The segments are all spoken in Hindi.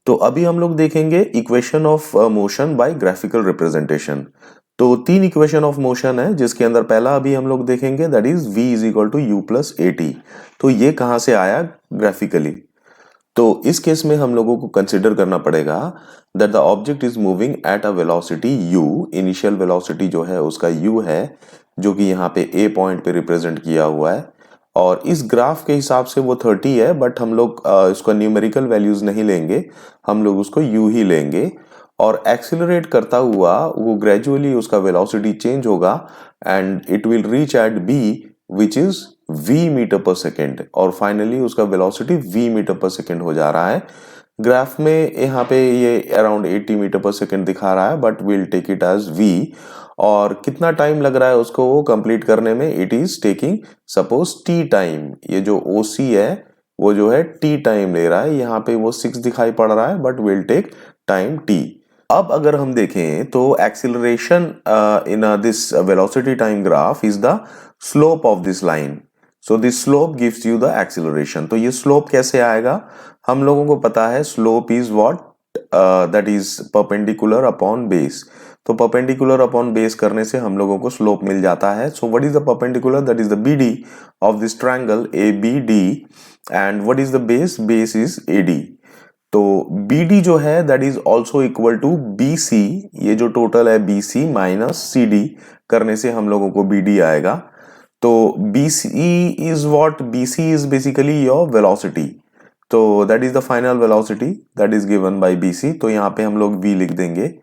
तो अभी हम लोग देखेंगे equation of motion by graphical representation. तो तीन इक्वेशन ऑफ मोशन है जिसके अंदर पहला अभी हम लोग देखेंगे that is v is equal to u plus a t. तो ये कहाँ से आया ग्राफिकली। तो इस केस में हम लोगों को कंसिडर करना पड़ेगा that the object is moving at a velocity u। Initial velocity जो है उसका u है जो कि यहाँ पे a पॉइंट पे रिप्रेजेंट किया हुआ है और इस ग्राफ के हिसाब से वो 30 है बट हम लोग इसका न्यूमेरिकल वैल्यूज नहीं लेंगे, हम लोग उसको u ही लेंगे और एक्सिलरेट करता हुआ वो ग्रेजुअली उसका वेलोसिटी चेंज होगा and it will reach at b which is v metre per second और फाइनली उसका velocity v metre per second हो जा रहा है। ग्राफ में यहाँ पे ये अराउंड 80 मीटर पर सेकेंड दिखा रहा है but will take it as v। और कितना टाइम लग रहा है उसको वो कंप्लीट करने में, it is taking suppose t time. ये जो OC है वो जो है t टाइम ले रहा है, यहाँ पे वो 6 दिखाई पड़ रहा है but will take time t। अब अगर हम देखें तो acceleration in this velocity time graph is the slope of this line. So this slope gives you the acceleration. तो ये स्लोप कैसे आएगा, हम लोगों को पता है slope is what that is perpendicular upon base. तो परपेंडिकुलर अपॉन बेस करने से हम लोगों को स्लोप मिल जाता है। So what is the perpendicular, that is the BD of this triangle ABD and what is the base, base is AD। तो BD जो है that is also equal to BC। ये जो टोटल है BC माइनस CD करने से हम लोगों को BD आएगा। तो BC is what, BC is basically your velocity. तो that is the final velocity that is given by BC। तो यहाँ पे हम लोग V लिख देंगे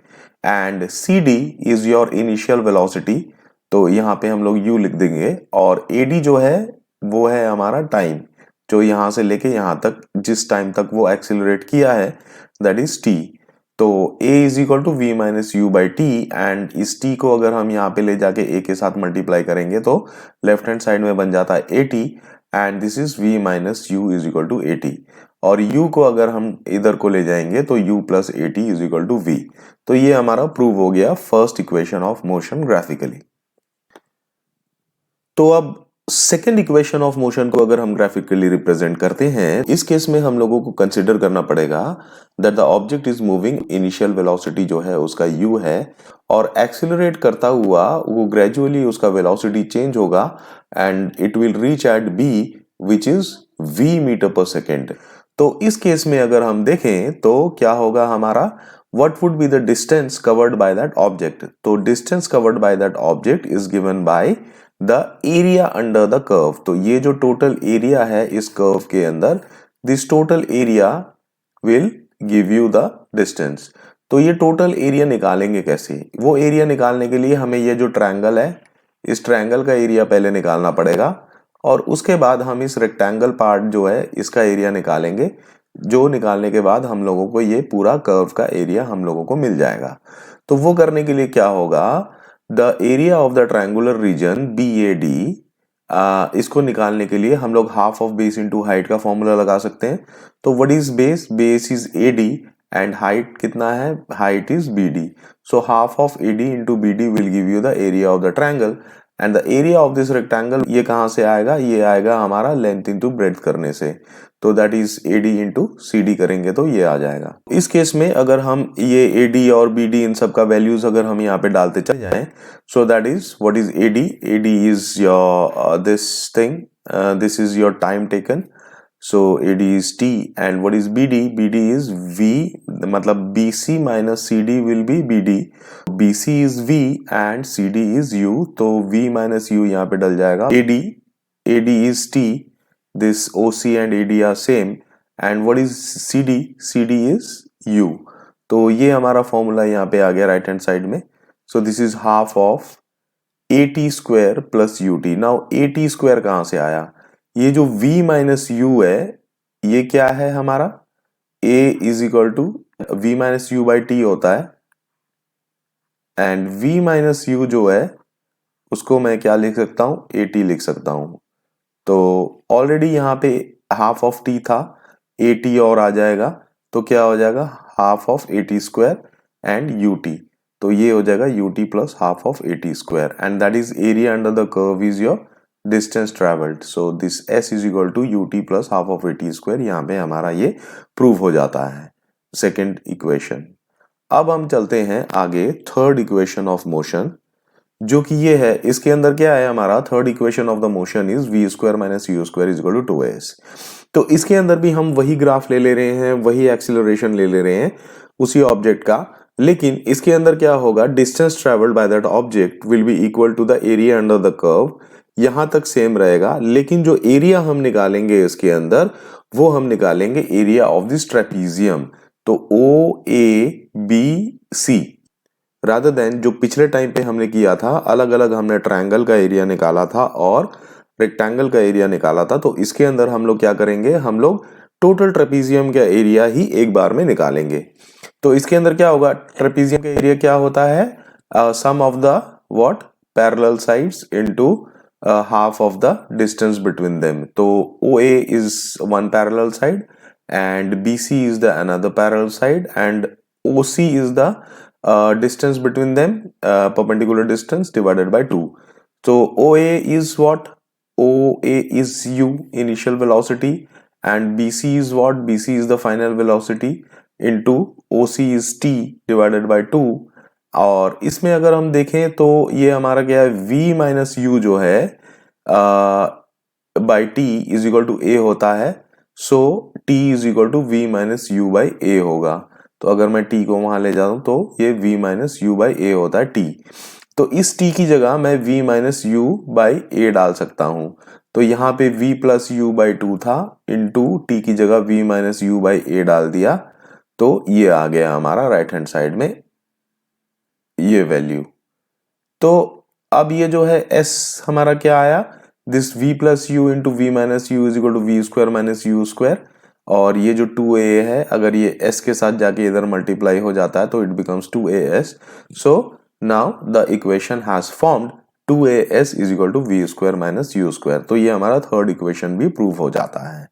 and CD is your initial velocity. तो यहाँ पे हम लोग U लिख देंगे और AD जो है वो है हमारा टाइम, जो यहाँ से लेके यहाँ तक जिस टाइम तक वो एक्सिलरेट किया है दैट इज t। तो a is equal to v minus you by t and इस t को अगर हम यहाँ पे ले जाके a के साथ मल्टीप्लाई करेंगे तो लेफ्ट हैंड साइड में बन जाता है at and this is v minus u is equal to at। और u को अगर हम इधर को ले जाएंगे तो u plus at is equal to v। तो ये हमारा प्रूव हो गया first equation of motion graphically. तो अब सेकेंड इक्वेशन ऑफ मोशन को अगर हम ग्राफिकली रिप्रेजेंट करते हैं, इस केस में हम लोगों को कंसिडर करना पड़ेगा that the object is moving, initial velocity जो है उसका u है और एक्सिलरेट करता हुआ वो ग्रेजुअली उसका वेलोसिटी चेंज होगा and it will reach at b which is v metre per second. तो इस केस में अगर हम देखें तो क्या होगा हमारा, what would be the distance covered by that object। तो distance covered by that object is given by the area under the curve। तो ये जो टोटल एरिया है इस कर्व के अंदर, this total area will give you the distance. तो ये टोटल एरिया निकालेंगे कैसे, वो एरिया निकालने के लिए हमें ये जो ट्रायंगल है इस ट्रायंगल का एरिया पहले निकालना पड़ेगा और उसके बाद हम इस रेक्टेंगल पार्ट जो है इसका एरिया निकालेंगे, जो निकालने के बाद हम लोगों को ये पूरा कर्व का एरिया हम लोगों को मिल जाएगा। तो वो करने के लिए क्या होगा, the area of the triangular region BAD, इसको निकालने के लिए हम लोग half of base into height का फॉर्मूला लगा सकते हैं। तो what is base, base is AD and height कितना है, height is BD। So half of AD into BD will give you the area of the triangle and the area of this rectangle ये कहाँ से आएगा, ये आएगा हमारा लेंथ इंटू ब्रेड्थ करने से। तो that is AD into CD करेंगे तो ये आ जाएगा। इस केस में अगर हम ये AD और BD इन सब का वैल्यूज अगर हम यहाँ पे डालते चले जाएं, so that is what is AD, AD is your this thing, this is your time taken. So AD is T and what is BD? BD is V, मतलब BC minus CD will be BD. BC is V and CD is U, तो V minus U यहाँ पे डल जाएगा। AD is T, this OC and AD are same and what is CD? CD is U। तो ये हमारा फॉर्मूला यहाँ पे आ गया राइट हैंड साइड में। So this is half of AT square plus UT। Now AT square कहाँ से आया, ये जो v माइनस यू है ये क्या है हमारा, a is equal to v minus you by t होता है एंड v माइनस यू जो है उसको मैं क्या लिख सकता हूं, AT लिख सकता हूं। तो ऑलरेडी यहाँ पे हाफ ऑफ t था, AT और आ जाएगा तो क्या हो जाएगा half of AT square and UT। तो ये हो जाएगा UT plus half of AT square and that is area under the curve is your distance travelled. So this S is equal to UT plus half of AT square, यहाँ पे हमारा ये प्रूव हो जाता है। Second equation. अब हम चलते हैं आगे थर्ड इक्वेशन ऑफ मोशन, जो कि ये है। इसके अंदर क्या है हमारा third equation of the motion is v square minus u square is equal to 2as। तो इसके अंदर भी हम वही ग्राफ ले रहे हैं, वही एक्सीलरेशन ले रहे हैं उसी ऑब्जेक्ट का, लेकिन इसके अंदर क्या होगा, distance travelled by that object will be equal to the area under the curve. यहां तक सेम रहेगा, लेकिन जो एरिया हम निकालेंगे इसके अंदर, वो हम निकालेंगे एरिया ऑफ दिस ट्रेपीजियम। तो O A B C, rather than जो पिछले टाइम पे हमने किया था, अलग अलग हमने ट्रायंगल का एरिया निकाला था और रेक्टेंगल का एरिया निकाला था। तो इसके अंदर हम लोग क्या करेंगे, हम लोग टोटल ट्रेपीजियम का एरिया ही एक बार में निकालेंगे। तो इसके अंदर क्या होगा, ट्रेपीजियम का एरिया क्या होता है, sum of the what parallel sides into half of the distance between them। तो OA is one parallel side and BC is the another parallel side and OC is the distance between them, perpendicular distance divided by 2। So OA is what, OA is U initial velocity and BC is what, BC is the final velocity into OC is T divided by 2। और इसमें अगर हम देखें तो ये हमारा क्या है, v माइनस यू जो है by T is equal to A होता है। So t is equal to V minus you by A होगा। तो अगर मैं t को वहां ले जाऊं तो ये v माइनस यू बाई ए होता है t। तो इस t की जगह मैं v माइनस यू बाई ए डाल सकता हूं। तो यहाँ पे v plus you by two था, इंटू t की जगह v माइनस यू बाई ए डाल दिया। तो ये आ गया हमारा राइट हैंड साइड में ये वैल्यू। तो अब ये जो है s हमारा क्या आया, this v plus u into v minus u is equal to v square minus u square. और ये जो 2a है, अगर ये s के साथ जाके इधर मल्टीप्लाई हो जाता है तो it becomes 2as। So now the equation has formed 2as is equal to v square minus u square. तो ये हमारा थर्ड इक्वेशन भी प्रूव हो जाता है।